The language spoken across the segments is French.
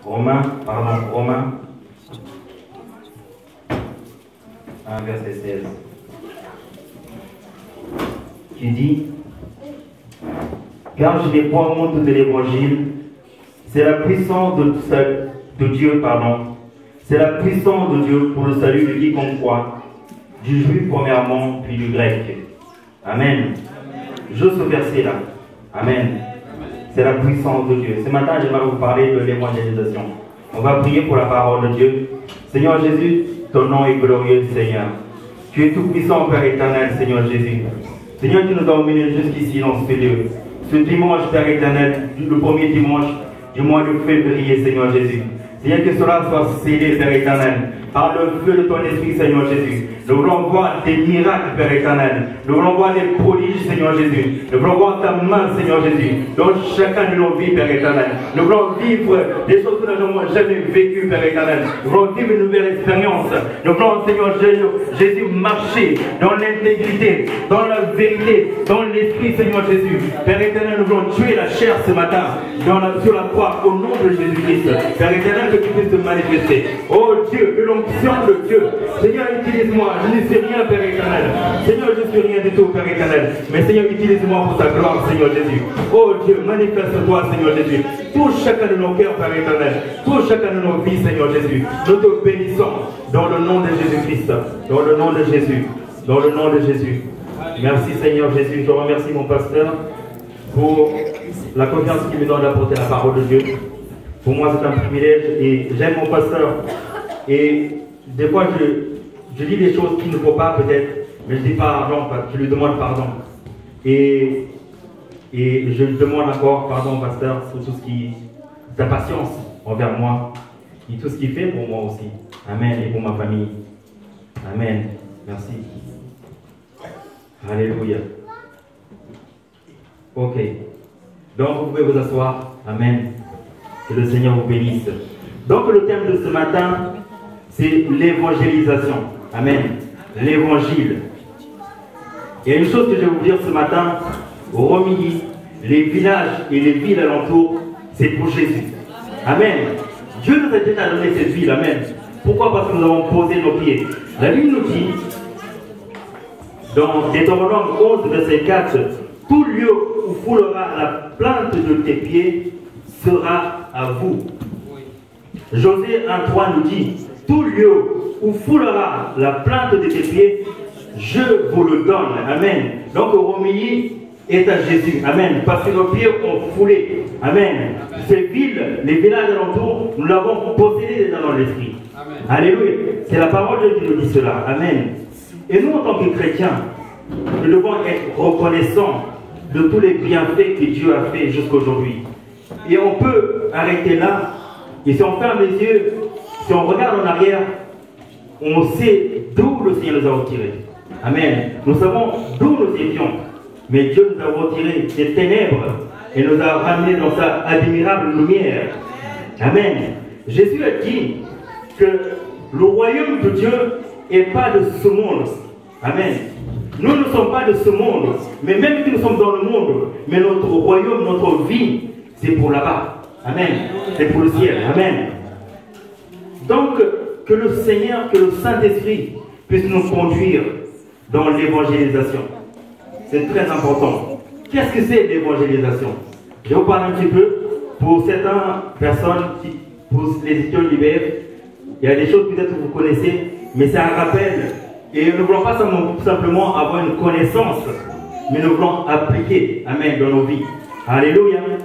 Romains 1, verset 16, qui dit: car je n'ai point honte de l'évangile, c'est la puissance de Dieu, c'est la puissance de Dieu pour le salut de quiconque croit, du juif premièrement, puis du grec. Amen. Juste ce verset-là. Amen. C'est la puissance de Dieu. Ce matin, j'aimerais vous parler de l'évangélisation. On va prier pour la parole de Dieu. Seigneur Jésus, ton nom est glorieux, Seigneur. Tu es tout puissant, Père éternel, Seigneur Jésus. Seigneur, tu nous as emmenés jusqu'ici dans ce lieu. Ce dimanche, Père éternel, le premier dimanche du mois de février, Seigneur Jésus. Seigneur, que cela soit scellé, Père éternel, par le feu de ton esprit, Seigneur Jésus. Nous voulons voir des miracles, Père éternel. Nous voulons voir des prodiges, Seigneur Jésus. Nous voulons voir ta main, Seigneur Jésus, dans chacun de nos vies, Père éternel. Nous voulons vivre des choses que nous n'avons jamais vécues, Père éternel. Nous voulons vivre une nouvelle expérience. Nous voulons, Seigneur Jésus, marcher dans l'intégrité, dans la vérité, dans l'esprit, Seigneur Jésus. Père éternel, nous voulons tuer la chair ce matin sur la croix, au nom de Jésus-Christ. Père éternel, que tu puisses te manifester. Oh Dieu, que l'onction de Dieu. Seigneur, utilise-moi. Je ne sais rien, Père éternel. Seigneur, je ne suis rien du tout, Père éternel. Mais Seigneur, utilise-moi pour ta gloire, Seigneur Jésus. Oh Dieu, manifeste-toi, Seigneur Jésus. Touche chacun de nos cœurs, Père éternel. Touche chacun de nos vies, Seigneur Jésus. Nous te bénissons dans le nom de Jésus-Christ. Dans le nom de Jésus. Dans le nom de Jésus. Merci, Seigneur Jésus. Je remercie mon pasteur pour la confiance qu'il me donne d'apporter la parole de Dieu. Pour moi, c'est un privilège et j'aime mon pasteur. Et des fois, je dis des choses qu'il ne faut pas peut-être, mais je dis pardon, je lui demande pardon. Et je lui demande encore pardon, pasteur, pour tout ce qui, ta patience envers moi et tout ce qu'il fait pour moi aussi. Amen. Et pour ma famille. Amen. Merci. Alléluia. Ok. Donc, vous pouvez vous asseoir. Amen. Que le Seigneur vous bénisse. Donc, le thème de ce matin, c'est l'évangélisation. Amen. L'évangile. Il y a une chose que je vais vous dire ce matin. Romilly, les villages et les villes alentours, c'est pour Jésus. Amen. Dieu nous a déjà donné cette ville. Amen. Pourquoi? Parce que nous avons posé nos pieds. La Bible nous dit, dans Deutéronome 11, verset 4, tout lieu où foulera la plante de tes pieds sera à vous. Josué 1,3 nous dit, tout lieu où foulera la plante de tes pieds, je vous le donne. Amen. Donc Romilly est à Jésus. Amen. Parce que nos pieds ont foulé. Amen. Ces villes, les villages alentours, nous l'avons possédé déjà dans l'esprit. Alléluia. C'est la parole de Dieu qui nous dit cela. Amen. Et nous, en tant que chrétiens, nous devons être reconnaissants de tous les bienfaits que Dieu a fait jusqu'à aujourd'hui. Et on peut arrêter là. Et si on ferme les yeux, si on regarde en arrière, on sait d'où le Seigneur nous a retirés. Amen. Nous savons d'où nous étions. Mais Dieu nous a retirés des ténèbres et nous a ramenés dans sa admirable lumière. Amen. Jésus a dit que le royaume de Dieu n'est pas de ce monde. Amen. Nous ne sommes pas de ce monde. Mais même si nous sommes dans le monde, mais notre royaume, notre vie, c'est pour là-bas. Amen. C'est pour le ciel. Amen. Donc, que le Seigneur, que le Saint-Esprit puisse nous conduire dans l'évangélisation. C'est très important. Qu'est-ce que c'est l'évangélisation? Je vais vous parler un petit peu. Pour certaines personnes, pour les étudiants libères, il y a des choses peut-être que vous connaissez, mais c'est un rappel. Et nous ne voulons pas simplement avoir une connaissance, mais nous voulons appliquer, amen, dans nos vies. Alléluia. Amen.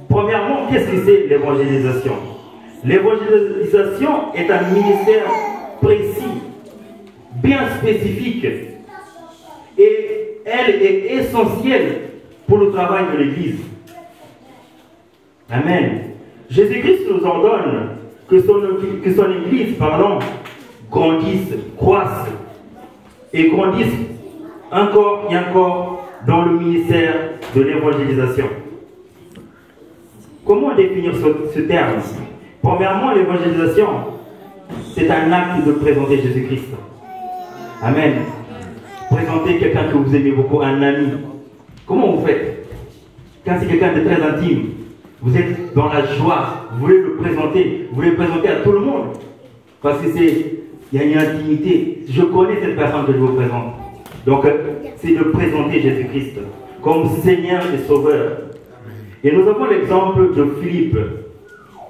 Premièrement, qu'est-ce que c'est l'évangélisation? L'évangélisation est un ministère précis, bien spécifique, et elle est essentielle pour le travail de l'Église. Amen. Jésus-Christ nous ordonne que son Église, grandisse, croisse et grandisse encore et encore dans le ministère de l'évangélisation. Comment définir ce terme? Premièrement, l'évangélisation, c'est un acte de présenter Jésus-Christ. Amen. Présenter quelqu'un que vous aimez beaucoup, un ami. Comment vous faites? Quand c'est quelqu'un de très intime, Vous êtes dans la joie, vous voulez le présenter, vous voulez le présenter à tout le monde. Parce que il y a une intimité. Je connais cette personne que je vous présente. Donc, c'est de présenter Jésus-Christ comme Seigneur et Sauveur. Et nous avons l'exemple de Philippe.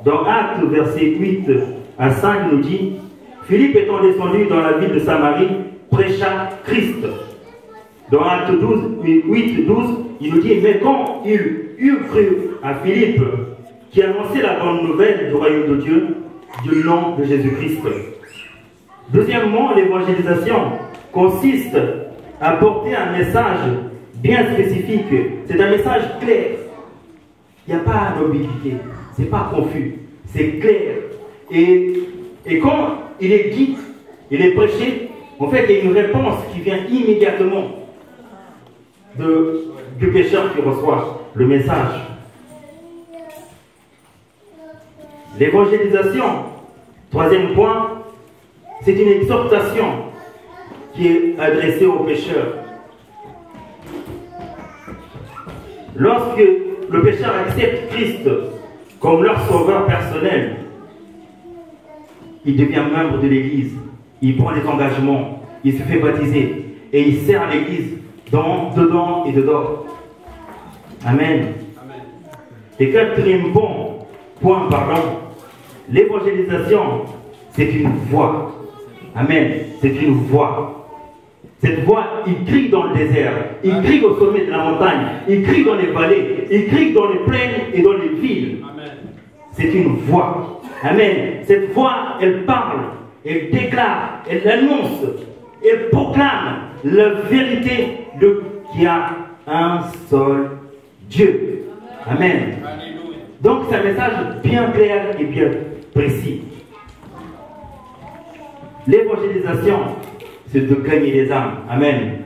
Dans Actes, verset 8 à 5, il nous dit, Philippe étant descendu dans la ville de Samarie, prêcha Christ. Dans Actes 8, 12, il nous dit, mais quand il eut cru à Philippe, qui annonçait la bonne nouvelle du royaume de Dieu, du nom de Jésus-Christ. Deuxièmement, l'évangélisation consiste à porter un message bien spécifique. C'est un message clair. Il n'y a pas d'ambiguïté. Ce n'est pas confus. C'est clair. Et quand il est dit, il est prêché, en fait, il y a une réponse qui vient immédiatement du pécheur qui reçoit le message. L'évangélisation, troisième point, c'est une exhortation qui est adressée aux pécheurs. Lorsque le pécheur accepte Christ comme leur sauveur personnel, il devient membre de l'Église, il prend des engagements, il se fait baptiser et il sert l'Église dedans et dehors. Amen. Et quatrième point, l'évangélisation, c'est une voix. Amen. C'est une voix. Cette voix, il crie dans le désert, il crie au sommet de la montagne, il crie dans les vallées, il crie dans les plaines et dans les villes. C'est une voix. Amen. Cette voix, elle parle, elle déclare, elle annonce, elle proclame la vérité qu'il y a un seul Dieu. Amen. Donc c'est un message bien clair et bien précis. L'évangélisation, c'est de gagner les âmes. Amen.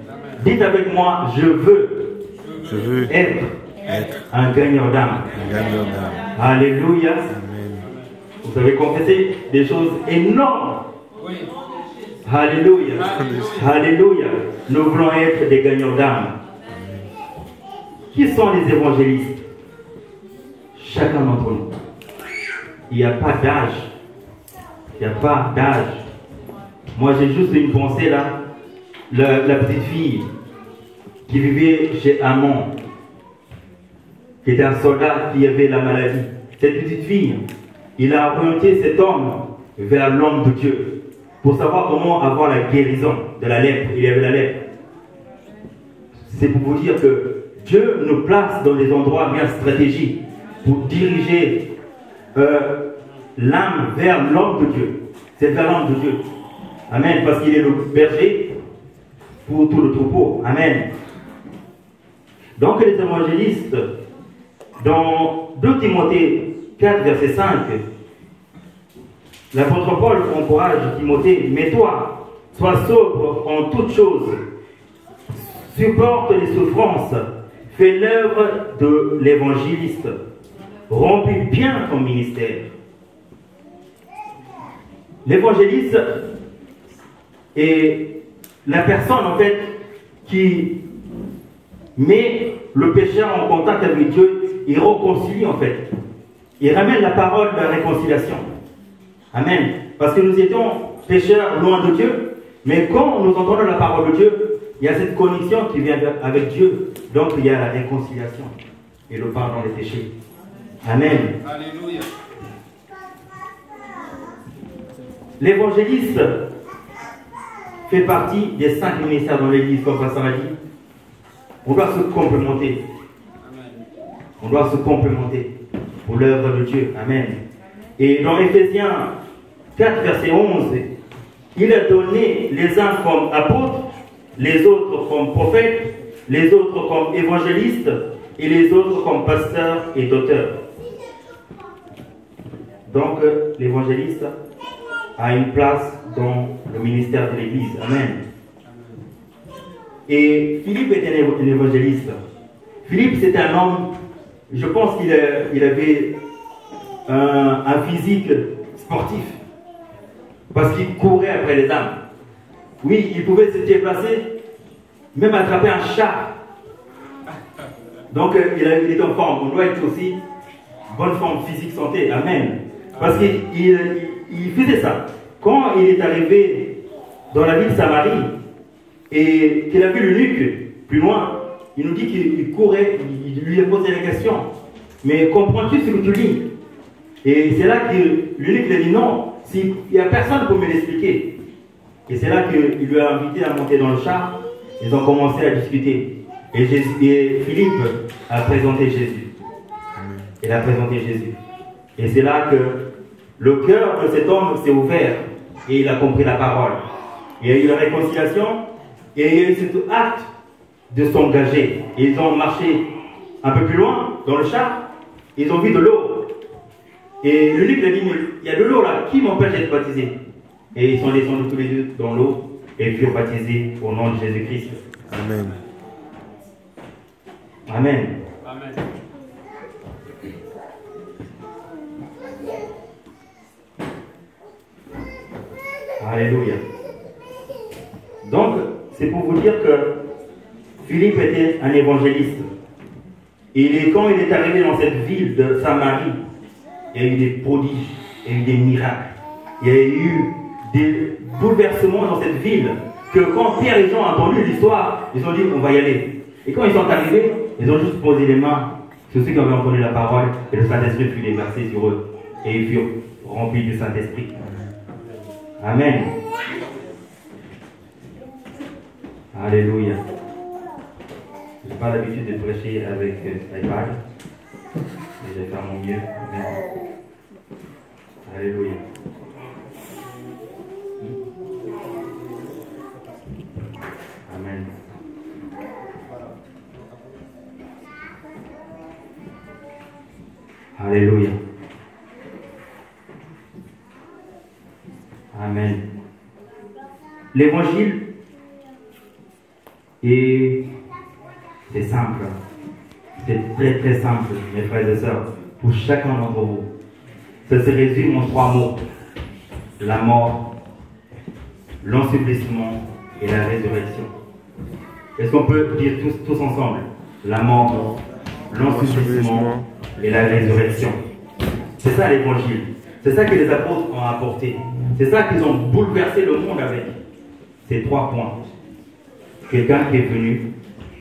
Dites avec moi, je veux être un gagneur d'âme. Alléluia. Amen. Vous avez confessé des choses énormes. Alléluia. Alléluia. Nous voulons être des gagneurs d'âme. Qui sont les évangélistes? Chacun d'entre nous. Il n'y a pas d'âge. Il n'y a pas d'âge. Moi, j'ai juste une pensée là. La petite fille qui vivait chez Amon, qui était un soldat qui avait la maladie. Cette petite fille, il a orienté cet homme vers l'homme de Dieu pour savoir comment avoir la guérison de la lèpre. Il y avait la lèpre. C'est pour vous dire que Dieu nous place dans des endroits bien stratégiques pour diriger l'âme vers l'homme de Dieu. C'est vers l'homme de Dieu. Amen. Parce qu'il est le berger pour tout le troupeau. Amen. Donc les évangélistes, dans 2 Timothée 4, verset 5, l'apôtre Paul encourage Timothée, mais toi, sois sobre en toutes choses, supporte les souffrances, fais l'œuvre de l'évangéliste, remplis bien ton ministère. L'évangéliste est la personne en fait qui met le pécheur en contact avec Dieu, il réconcilie en fait. Il ramène la parole de la réconciliation. Amen. Parce que nous étions pécheurs loin de Dieu, mais quand nous entendons la parole de Dieu, il y a cette connexion qui vient avec Dieu. Donc il y a la réconciliation et le pardon des péchés. Amen. Alléluia. L'évangéliste fait partie des 5 ministères dans l'Église, comme Pasteur a dit. On doit se complémenter. On doit se complémenter pour l'œuvre de Dieu. Amen. Et dans Éphésiens 4, verset 11, il a donné les uns comme apôtres, les autres comme prophètes, les autres comme évangélistes et les autres comme pasteurs et docteurs. Donc l'évangéliste a une place dans le ministère de l'Église. Amen. Et Philippe était un évangéliste. Philippe, c'était un homme, je pense qu'il avait un physique sportif. Parce qu'il courait après les âmes. Oui, il pouvait se déplacer, même attraper un chat. Donc il était en forme. On doit être aussi bonne forme physique, santé. Amen. Parce qu'il faisait ça. Quand il est arrivé dans la ville de Samarie et qu'il a vu l'eunuque plus loin, il nous dit qu'il courait, il lui a posé la question. Mais comprends-tu ce que tu lis? Et c'est là que l'eunuque lui a dit non, il n'y a personne pour me l'expliquer. Et c'est là qu'il lui a invité à monter dans le char. Ils ont commencé à discuter. Et Philippe a présenté Jésus. Il a présenté Jésus. Et c'est là que le cœur de cet homme s'est ouvert et il a compris la parole. Il y a eu la réconciliation et il y a eu cet acte de s'engager. Ils ont marché un peu plus loin dans le char. Ils ont vu de l'eau. Et l'eunuque a dit, mais il y a de l'eau là, qui m'empêche d'être baptisé? Et ils sont descendus tous les deux dans l'eau et furent baptisés au nom de Jésus-Christ. Amen. Amen. Amen. Alléluia. Donc, c'est pour vous dire que Philippe était un évangéliste. Et quand il est arrivé dans cette ville de Samarie, il y a eu des prodiges, il y a eu des miracles, il y a eu des bouleversements dans cette ville, que quand Pierre et Jean ont entendu l'histoire, ils ont dit on va y aller. Et quand ils sont arrivés, ils ont juste posé les mains sur ceux qui avaient entendu la parole, et le Saint-Esprit fut déversé sur eux. Et ils furent remplis du Saint-Esprit. Amen. Alléluia. Je n'ai pas l'habitude de prêcher avec iPad. Mais je vais faire mon mieux. Amen. Alléluia. Amen. Alléluia. Amen. L'évangile, et c'est simple. C'est très très simple, mes frères et sœurs, pour chacun d'entre vous. Ça se résume en 3 mots. La mort, l'ensouplissement et la résurrection. Est-ce qu'on peut dire tous ensemble? La mort, l'ensouplissement et la résurrection. C'est ça l'évangile. C'est ça que les apôtres ont apporté. C'est ça qu'ils ont bouleversé le monde avec. Ces 3 points. Quelqu'un qui est venu,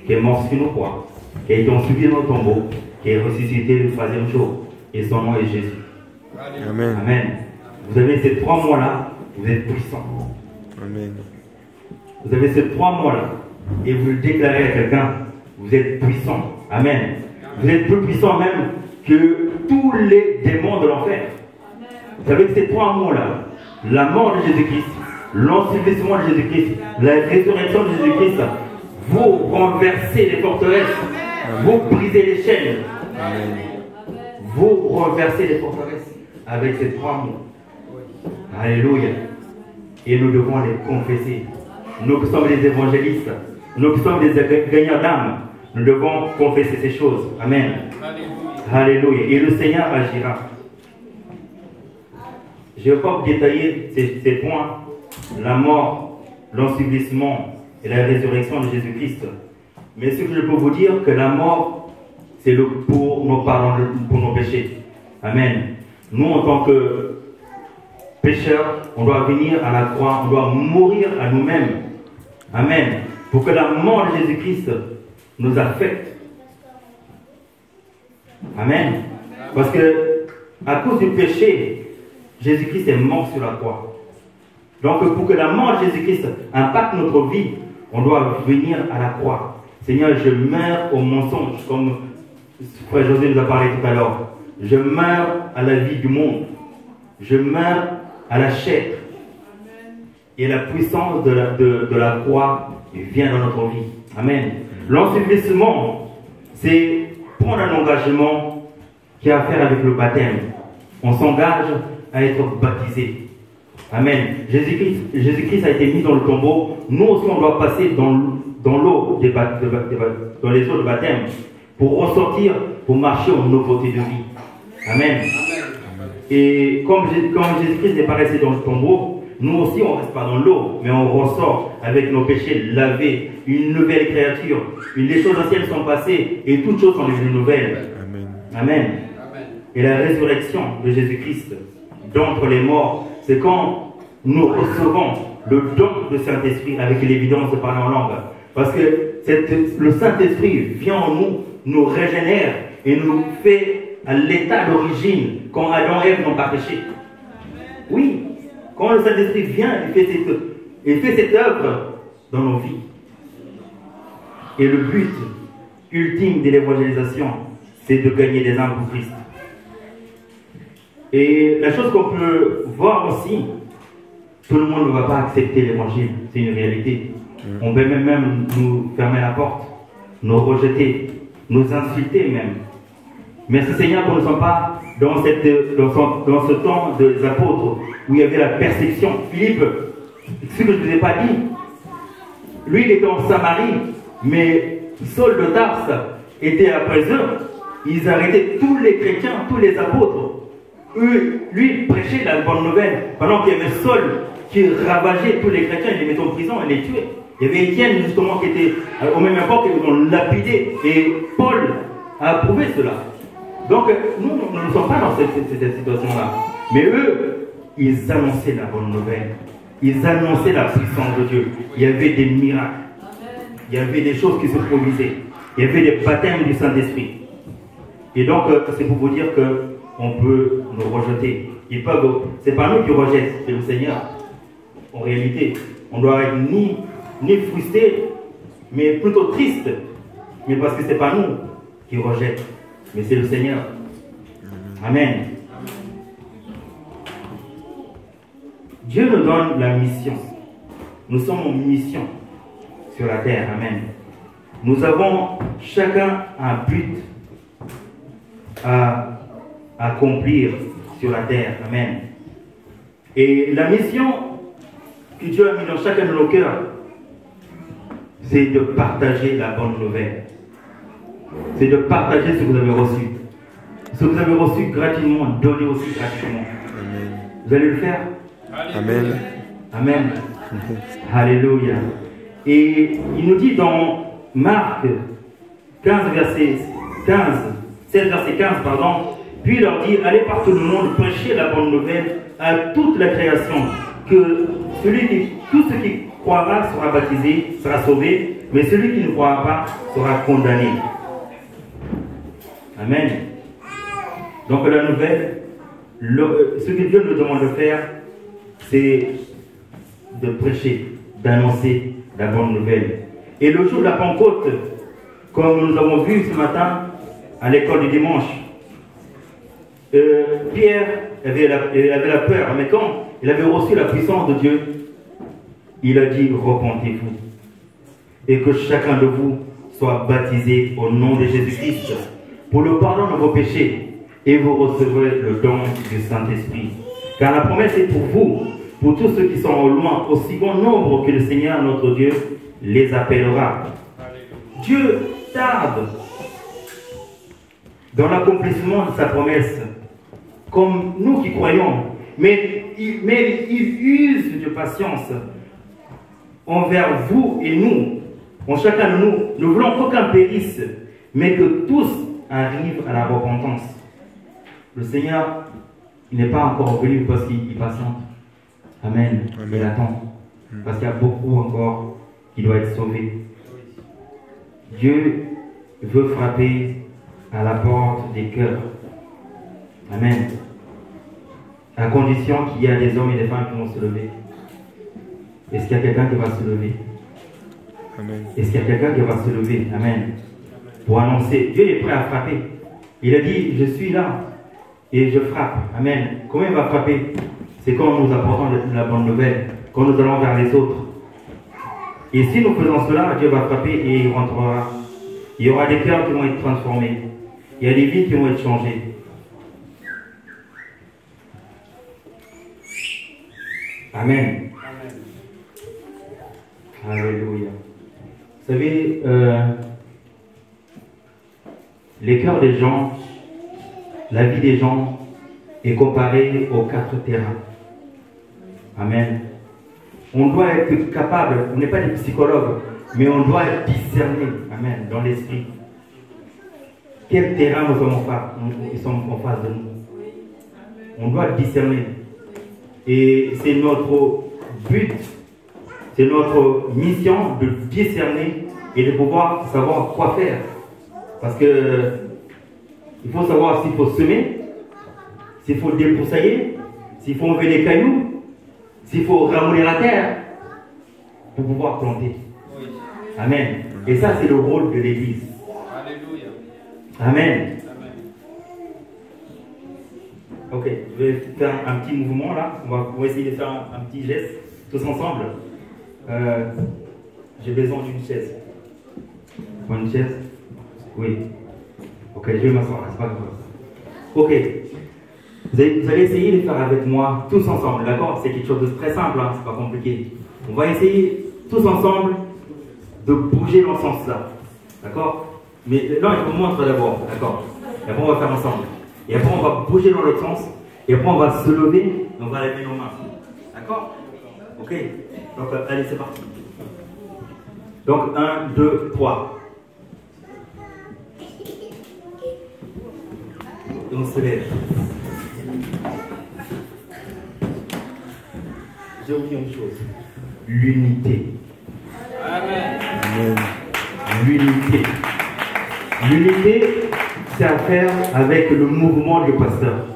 qui est mort sur nos croix, qui a été enseveli dans le tombeau, qui est ressuscité le 3e jour. Et son nom est Jésus. Amen. Amen. Vous avez ces 3 mots-là, vous êtes puissants. Amen. Vous avez ces 3 mots-là, et vous le déclarez à quelqu'un, vous êtes puissant. Amen. Vous êtes plus puissant même que tous les démons de l'enfer. Vous savez que ces 3 mots-là, la mort de Jésus-Christ, l'ensouplissement de Jésus-Christ, la résurrection de Jésus-Christ, vous renversez les forteresses, vous brisez les chaînes, vous renversez les forteresses avec ces 3 mots. Alléluia. Et nous devons les confesser. Nous qui sommes des évangélistes, nous qui sommes des gagnants d'âme, nous devons confesser ces choses. Amen. Alléluia. Et le Seigneur agira. Je ne vais pas vous détailler ces points, la mort, l'ensouplissement et la résurrection de Jésus-Christ. Mais ce que je peux vous dire, que la mort, c'est pour nos parents, pour nos péchés. Amen. Nous, en tant que pécheurs, on doit venir à la croix, on doit mourir à nous-mêmes. Amen. Pour que la mort de Jésus-Christ nous affecte. Amen. Parce que, à cause du péché, Jésus-Christ est mort sur la croix. Donc, pour que la mort de Jésus-Christ impacte notre vie, on doit venir à la croix. Seigneur, je meurs au mensonge, comme Frère José nous a parlé tout à l'heure. Je meurs à la vie du monde. Je meurs à la chair. Et la puissance de la croix vient dans notre vie. Amen. L'ensouplissement, c'est prendre un engagement qui a à faire avec le baptême. On s'engage à être baptisé. Amen. Jésus-Christ a été mis dans le tombeau. Nous aussi, on doit passer dans l'eau, dans les eaux de baptême, pour ressortir, pour marcher en nouveauté de vie. Amen. Et comme Jésus-Christ n'est pas resté dans le tombeau, nous aussi, on ne reste pas dans l'eau, mais on ressort avec nos péchés lavés, une nouvelle créature. Les choses anciennes sont passées et toutes choses sont devenues nouvelles. Amen. Amen. Et et la résurrection de Jésus-Christ d'entre les morts, c'est quand nous recevons le don du Saint-Esprit avec l'évidence de parler en langue. Parce que le Saint-Esprit vient en nous, nous régénère et nous fait à l'état d'origine quand Adam et Ève n'ont pas péché. Oui, quand le Saint-Esprit vient, il fait cette œuvre dans nos vies. Et le but ultime de l'évangélisation, c'est de gagner des âmes pour Christ. Et la chose qu'on peut voir aussi, tout le monde ne va pas accepter l'évangile, c'est une réalité. On peut même nous fermer la porte, nous rejeter, nous insulter même. Merci Seigneur qu'on ne soit pas dans ce temps des apôtres où il y avait la persécution. Philippe, ce que je ne vous ai pas dit, lui il était en Samarie, mais Saul de Tarse était après eux. Ils arrêtaient tous les chrétiens, tous les apôtres. Eux, lui, il prêchait la bonne nouvelle. Pendant qu'il y avait Saul qui ravageait tous les chrétiens, il les mettait en prison et les tuait. Il y avait Étienne justement qui était au même époque, ils l'ont lapidé. Et Paul a approuvé cela. Donc nous ne sommes pas dans cette situation-là. Mais eux, ils annonçaient la bonne nouvelle. Ils annonçaient la puissance de Dieu. Il y avait des miracles. Il y avait des choses qui se produisaient. Il y avait des baptêmes du Saint-Esprit. Et donc, c'est pour vous dire qu'on peut nous rejeter. C'est pas nous qui rejettent, c'est le Seigneur. En réalité, on doit être ni frustré, mais plutôt triste. Mais parce que c'est pas nous qui rejettent, mais c'est le Seigneur. Amen. Dieu nous donne la mission. Nous sommes en mission sur la terre. Amen. Nous avons chacun un but à accomplir sur la terre. Amen. Et la mission que Dieu a mis dans chacun de nos cœurs, c'est de partager la bonne nouvelle. C'est de partager ce que vous avez reçu. Ce que vous avez reçu gratuitement, donnez aussi gratuitement. Amen. Vous allez le faire? Amen. Amen. Alléluia. Et il nous dit dans Marc 16 verset 15, puis il leur dit, allez par tout le monde, prêchez la bonne nouvelle à toute la création, que tout ce qui croira sera baptisé, sera sauvé, mais celui qui ne croira pas sera condamné. Amen. Donc la nouvelle, ce que Dieu nous demande de faire, c'est de prêcher, d'annoncer la bonne nouvelle. Et le jour de la Pentecôte, comme nous avons vu ce matin à l'école du dimanche, Pierre avait la peur, mais quand il avait reçu la puissance de Dieu, il a dit, repentez-vous, et que chacun de vous soit baptisé au nom de Jésus-Christ pour le pardon de vos péchés, et vous recevrez le don du Saint-Esprit. Car la promesse est pour vous, pour tous ceux qui sont au loin, aussi bon nombre que le Seigneur notre Dieu les appellera. Dieu tarde dans l'accomplissement de sa promesse, comme nous qui croyons, mais il use de patience envers vous et nous, en chacun de nous. Nous voulons qu'aucun périsse, mais que tous arrivent à la repentance. Le Seigneur, il n'est pas encore venu parce qu'il patiente. Amen. Il attend. Parce qu'il y a beaucoup encore qui doivent être sauvés. Dieu veut frapper à la porte des cœurs. Amen. À condition qu'il y ait des hommes et des femmes qui vont se lever. Est-ce qu'il y a quelqu'un qui va se lever? Amen. Est-ce qu'il y a quelqu'un qui va se lever? Amen. Pour annoncer. Dieu est prêt à frapper. Il a dit, je suis là et je frappe. Amen. Comment il va frapper? C'est quand nous apportons la bonne nouvelle, quand nous allons vers les autres. Et si nous faisons cela, Dieu va frapper et il rentrera. Il y aura des cœurs qui vont être transformés. Il y a des vies qui vont être changées. Amen. Alléluia. Vous savez, les cœurs des gens, la vie des gens est comparée aux 4 terrains. Amen. On doit être capable, on n'est pas des psychologues, mais on doit être discerné, amen, dans l'esprit. quel terrain nous sommes en face de nous. On doit discerner. Et c'est notre but, c'est notre mission de discerner et de pouvoir savoir quoi faire. Parce que il faut savoir s'il faut semer, s'il faut débroussailler, s'il faut enlever les cailloux, s'il faut ramollir la terre pour pouvoir planter. Amen. Et ça, c'est le rôle de l'Église. Amen. Ok, je vais faire un petit mouvement là. On va essayer de faire un petit geste tous ensemble. J'ai besoin d'une chaise. Une chaise? Oui. Ok, je vais m'asseoir, c'est pas grave. Ok. Vous allez essayer de faire avec moi tous ensemble, d'accord? C'est quelque chose de très simple, hein, c'est pas compliqué. On va essayer tous ensemble de bouger dans ce sens-là. D'accord? Mais non, il faut me montrer d'abord, d'accord? Et après, on va faire ensemble. Et après, on va bouger dans l'autre sens. Et après, on va se lever et on va lever nos mains. D'accord? Ok? Donc, allez, c'est parti. Donc, 1, 2, 3. Et on se lève. J'ai oublié une chose. L'unité. Amen. L'unité. L'unité, c'est à faire avec le mouvement du pasteur.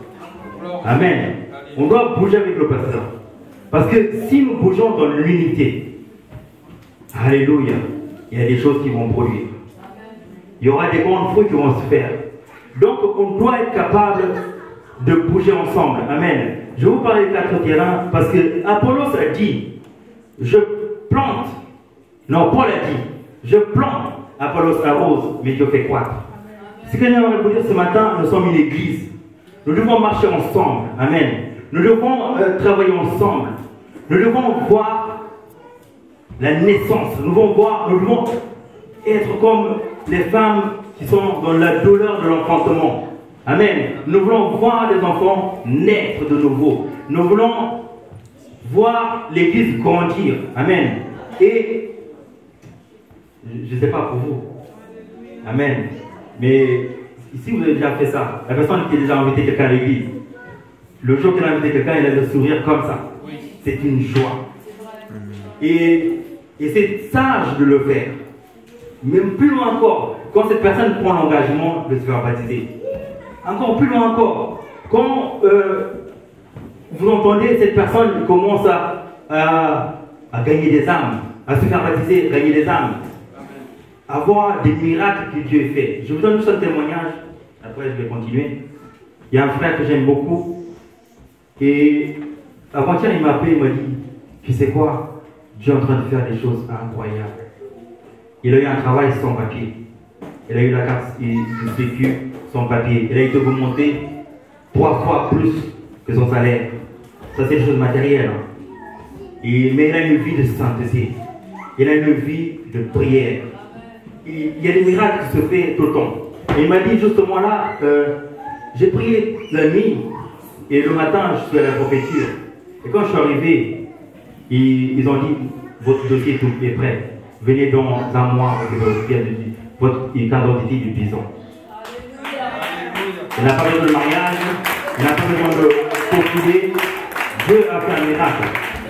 Amen. On doit bouger avec le pasteur. Parce que si nous bougeons dans l'unité, alléluia, il y a des choses qui vont produire. Il y aura des grands fruits qui vont se faire. Donc, on doit être capable de bouger ensemble. Amen. Je vais vous parler de 4 terrains parce que Apollos a dit, je plante. Non, Paul a dit, je plante. Apollos arrose, mais Dieu fait croître. Ce que j'aimerais vous dire ce matin, nous sommes une église. Nous devons marcher ensemble. Amen. Nous devons travailler ensemble. Nous devons voir la naissance. Nous devons être comme les femmes qui sont dans la douleur de l'enfantement. Amen. Nous voulons voir les enfants naître de nouveau. Nous voulons voir l'église grandir. Amen. Et je ne sais pas pour vous. Amen. Mais si vous avez déjà fait ça, la personne qui a déjà invité quelqu'un à l'église, le jour qu'elle a invité quelqu'un, elle a le sourire comme ça. C'est une joie. Et c'est sage de le faire. Même plus loin encore, quand cette personne prend l'engagement de se faire baptiser. Encore plus loin encore, quand vous entendez cette personne qui commence à gagner des âmes, à se faire baptiser, gagner des âmes, à voir des miracles que Dieu fait. Je vous donne juste un témoignage, après je vais continuer. Il y a un frère que j'aime beaucoup, et avant-hier il m'a appelé, il m'a dit, tu sais quoi, Dieu est en train de faire des choses incroyables. Il a eu un travail sans papier. Il a eu la carte du sécu sans papier. Il a été augmenté 3 fois plus que son salaire. Ça, c'est des choses matérielles. Mais il a une vie de sainteté. Il a une vie de prière. Il y a des miracles qui se font tout le temps. Et il m'a dit justement là, j'ai prié la nuit et le matin, je suis à la préfecture. Et quand je suis arrivé, ils ont dit, votre dossier est prêt. Venez dans un mois avec votre carte d'identité du 10 ans. Il n'a pas besoin de mariage, il n'a pas besoin de postuler. Dieu a fait un miracle.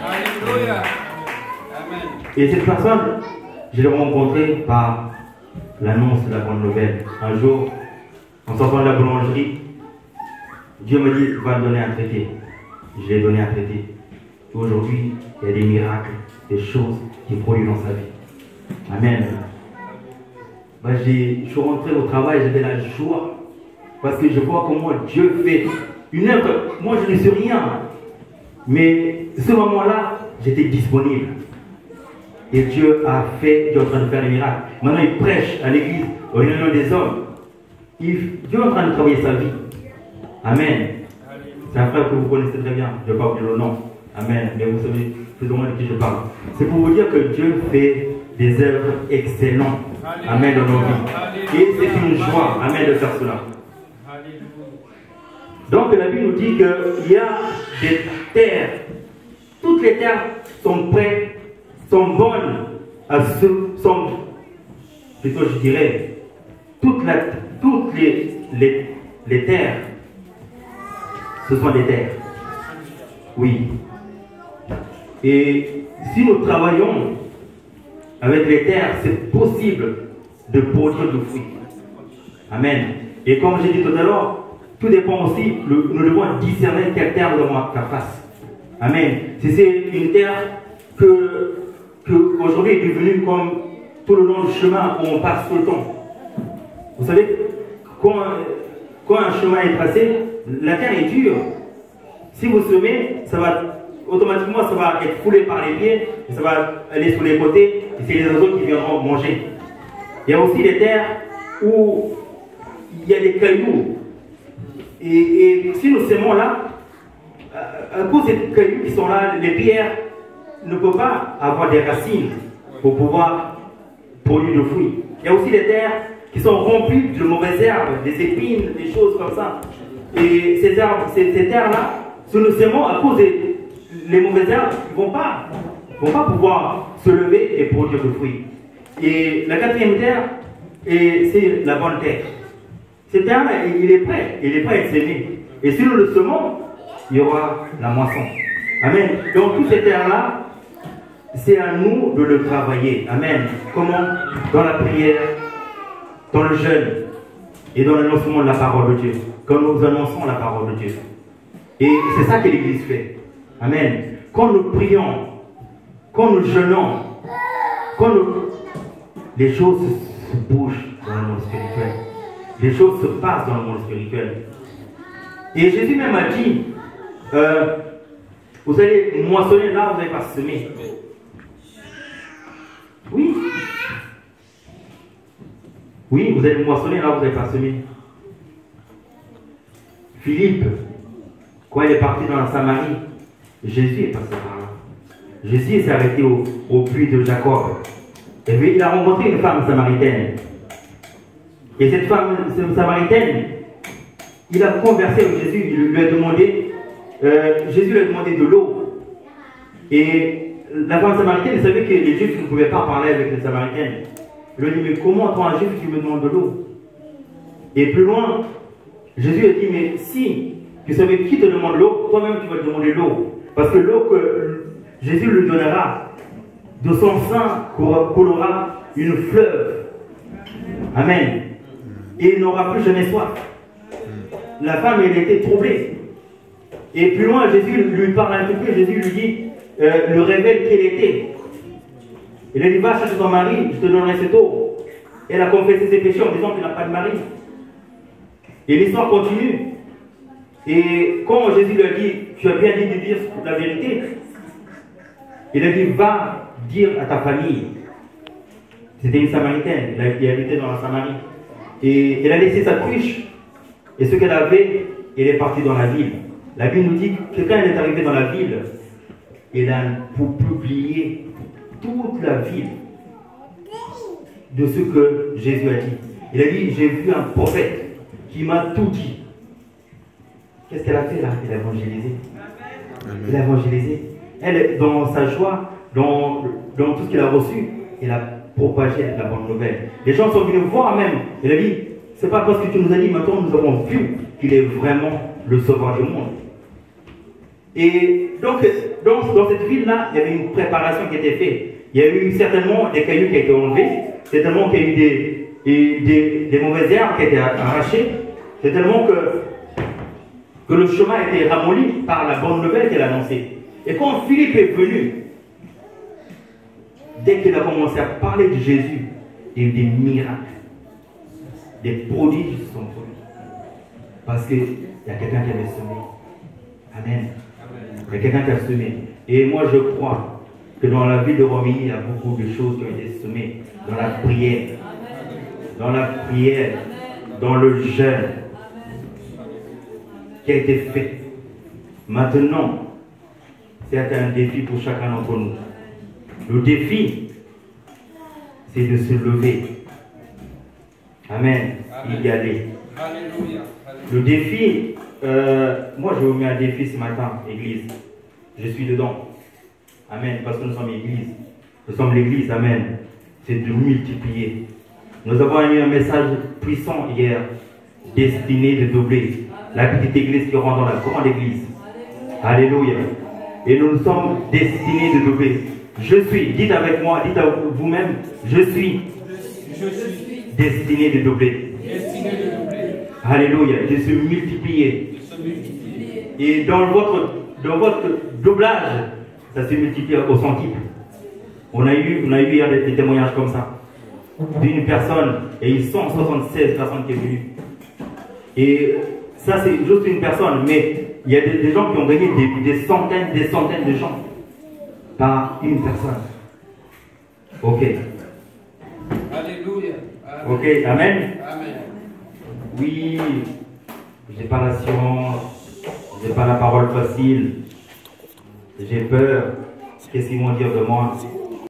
Alléluia. Et cette personne, je l'ai rencontrée par l'annonce de la bonne nouvelle. Un jour, en sortant de la boulangerie, Dieu me dit, va me donner un traité. Je lui ai donné un traité. Et aujourd'hui, il y a des miracles, des choses qui produisent dans sa vie. Amen. Je suis rentré au travail, j'avais la joie. Parce que je vois comment Dieu fait une œuvre. Moi, je ne suis rien. Mais ce moment-là, j'étais disponible. Et Dieu a fait, Dieu est en train de faire des miracles. Maintenant, il prêche à l'église, aux réunions des hommes. Dieu est en train de travailler sa vie. Amen. C'est un frère que vous connaissez très bien. Je ne vais pas vous dire le nom. Amen. Mais vous savez plus ou moins de qui je parle. C'est pour vous dire que Dieu fait des œuvres excellentes. Amen dans nos vies. Et c'est une joie. Amen de faire cela. Donc la Bible nous dit qu'il y a des terres. Toutes les terres sont prêtes, sont bonnes à plutôt je dirais, toute la toutes les terres, ce sont des terres. Oui. Et si nous travaillons avec les terres, c'est possible de produire du fruit. Amen. Et comme j'ai dit tout à l'heure, tout dépend aussi, nous devons discerner quelle terre nous avons à face. Amen. Si c'est une terre que aujourd'hui est devenue comme tout le long du chemin où on passe tout le temps. Vous savez, quand un chemin est tracé, la terre est dure. Si vous semez, ça va automatiquement ça va être foulé par les pieds, et ça va aller sur les côtés, et c'est les oiseaux qui viendront manger. Il y a aussi des terres où il y a des cailloux. Et si nous semons là, à cause des cailloux qui sont là, les pierres ne peuvent pas avoir des racines pour pouvoir produire du fruit. Il y a aussi des terres qui sont remplies de mauvaises herbes, des épines, des choses comme ça. Et ces terres-là, si nous semons à cause des mauvaises herbes, ils ne vont pas pouvoir se lever et produire du fruit. Et la quatrième terre, c'est la bonne terre. Cette terre-là, il est prêt à être semé. Et si nous le semons, il y aura la moisson. Amen. Donc, toutes ces terres-là, c'est à nous de le travailler. Amen. Comment? Dans la prière, dans le jeûne et dans l'annoncement de la parole de Dieu. Quand nous annonçons la parole de Dieu. Et c'est ça que l'Église fait. Amen. Quand nous prions, quand nous jeûnons, les choses se bougent dans le monde spirituel. Les choses se passent dans le monde spirituel. Et Jésus même a dit, vous allez moissonner là où vous n'avez pas semé. Oui. Oui, vous allez moissonner là où vous n'avez pas semé. Philippe, quand il est parti dans la Samarie, Jésus est passé par là. Jésus s'est arrêté au puits de Jacob. Et puis il a rencontré une femme samaritaine. Et cette femme samaritaine, il a conversé avec Jésus, il lui a demandé, Jésus lui a demandé de l'eau. Et la femme samaritaine, elle savait que les Juifs ne pouvaient pas parler avec les Samaritaines. Il lui a dit, mais comment toi un Juif tu me demandes de l'eau? Et plus loin, Jésus a dit, mais si tu savais qui te demande l'eau, toi-même tu vas te demander l'eau. Parce que l'eau que Jésus lui donnera, de son sein coulera une fleuve. Amen. Et il n'aura plus jamais soif. La femme, elle était troublée. Et plus loin, Jésus lui parle un petit peu, Jésus lui dit, le révèle qu'elle était. Il a dit, va chercher ton mari, je te donnerai cette eau. Elle a confessé ses péchés en disant qu'elle n'a pas de mari. Et l'histoire continue. Et quand Jésus lui a dit, tu as bien dit de dire la vérité, il a dit, va dire à ta famille. C'était une Samaritaine, elle habitait dans la Samarie. Et elle a laissé sa cruche. Et ce qu'elle avait, elle est partie dans la ville. La Bible nous dit que quand elle est arrivée dans la ville, elle a publié toute la ville de ce que Jésus a dit. Il a dit, j'ai vu un prophète qui m'a tout dit. Qu'est-ce qu'elle a fait là? Elle a évangélisé. Elle a évangélisé. Elle, dans sa joie, dans tout ce qu'elle a reçu, elle a propagé la bonne nouvelle. Les gens sont venus voir même. Elle a dit, c'est pas parce que tu nous as dit, maintenant nous avons vu qu'il est vraiment le sauveur du monde. Et donc, dans cette ville-là, il y avait une préparation qui était faite. Il y a eu certainement des cailloux qui ont été enlevés, certainement qu'il y a eu des mauvaises herbes qui ont été arrachées, certainement que le chemin a été ramolli par la bonne nouvelle qu'elle a annoncée. Et quand Philippe est venu, dès qu'il a commencé à parler de Jésus, il y a eu des miracles, des prodiges qui se sont produits. Parce qu'il y a quelqu'un qui avait semé. Amen. Il y a quelqu'un qui a semé. Et moi je crois que dans la vie de Romilly, il y a beaucoup de choses qui ont été semées. Dans la prière. Dans la prière. Dans le jeûne. Qui a été fait. Maintenant, c'est un défi pour chacun d'entre nous. Le défi, c'est de se lever. Amen. Y aller. Alléluia. Le défi, moi je vous mets un défi ce matin, Église. Je suis dedans. Amen. Parce que nous sommes Église. Nous sommes l'Église. Amen. C'est de multiplier. Nous avons eu un message puissant hier, destiné de doubler la petite église qui rentre dans la grande église. Alléluia. Et nous sommes destinés de doubler. Je suis, dites avec moi, dites à vous-même, je suis destiné de doubler. Alléluia. De se multiplier. Et dans votre doublage, ça se multiplie au centuple. On a eu hier des témoignages comme ça. D'une personne, et ils sont 76 personnes qui sont venues. Et ça, c'est juste une personne, mais il y a des gens qui ont gagné des centaines de gens par une personne. Ok. Alléluia. Ok, amen. Amen. Oui, j'ai pas la science, j'ai pas la parole facile, j'ai peur. Qu'est-ce qu'ils vont dire de moi?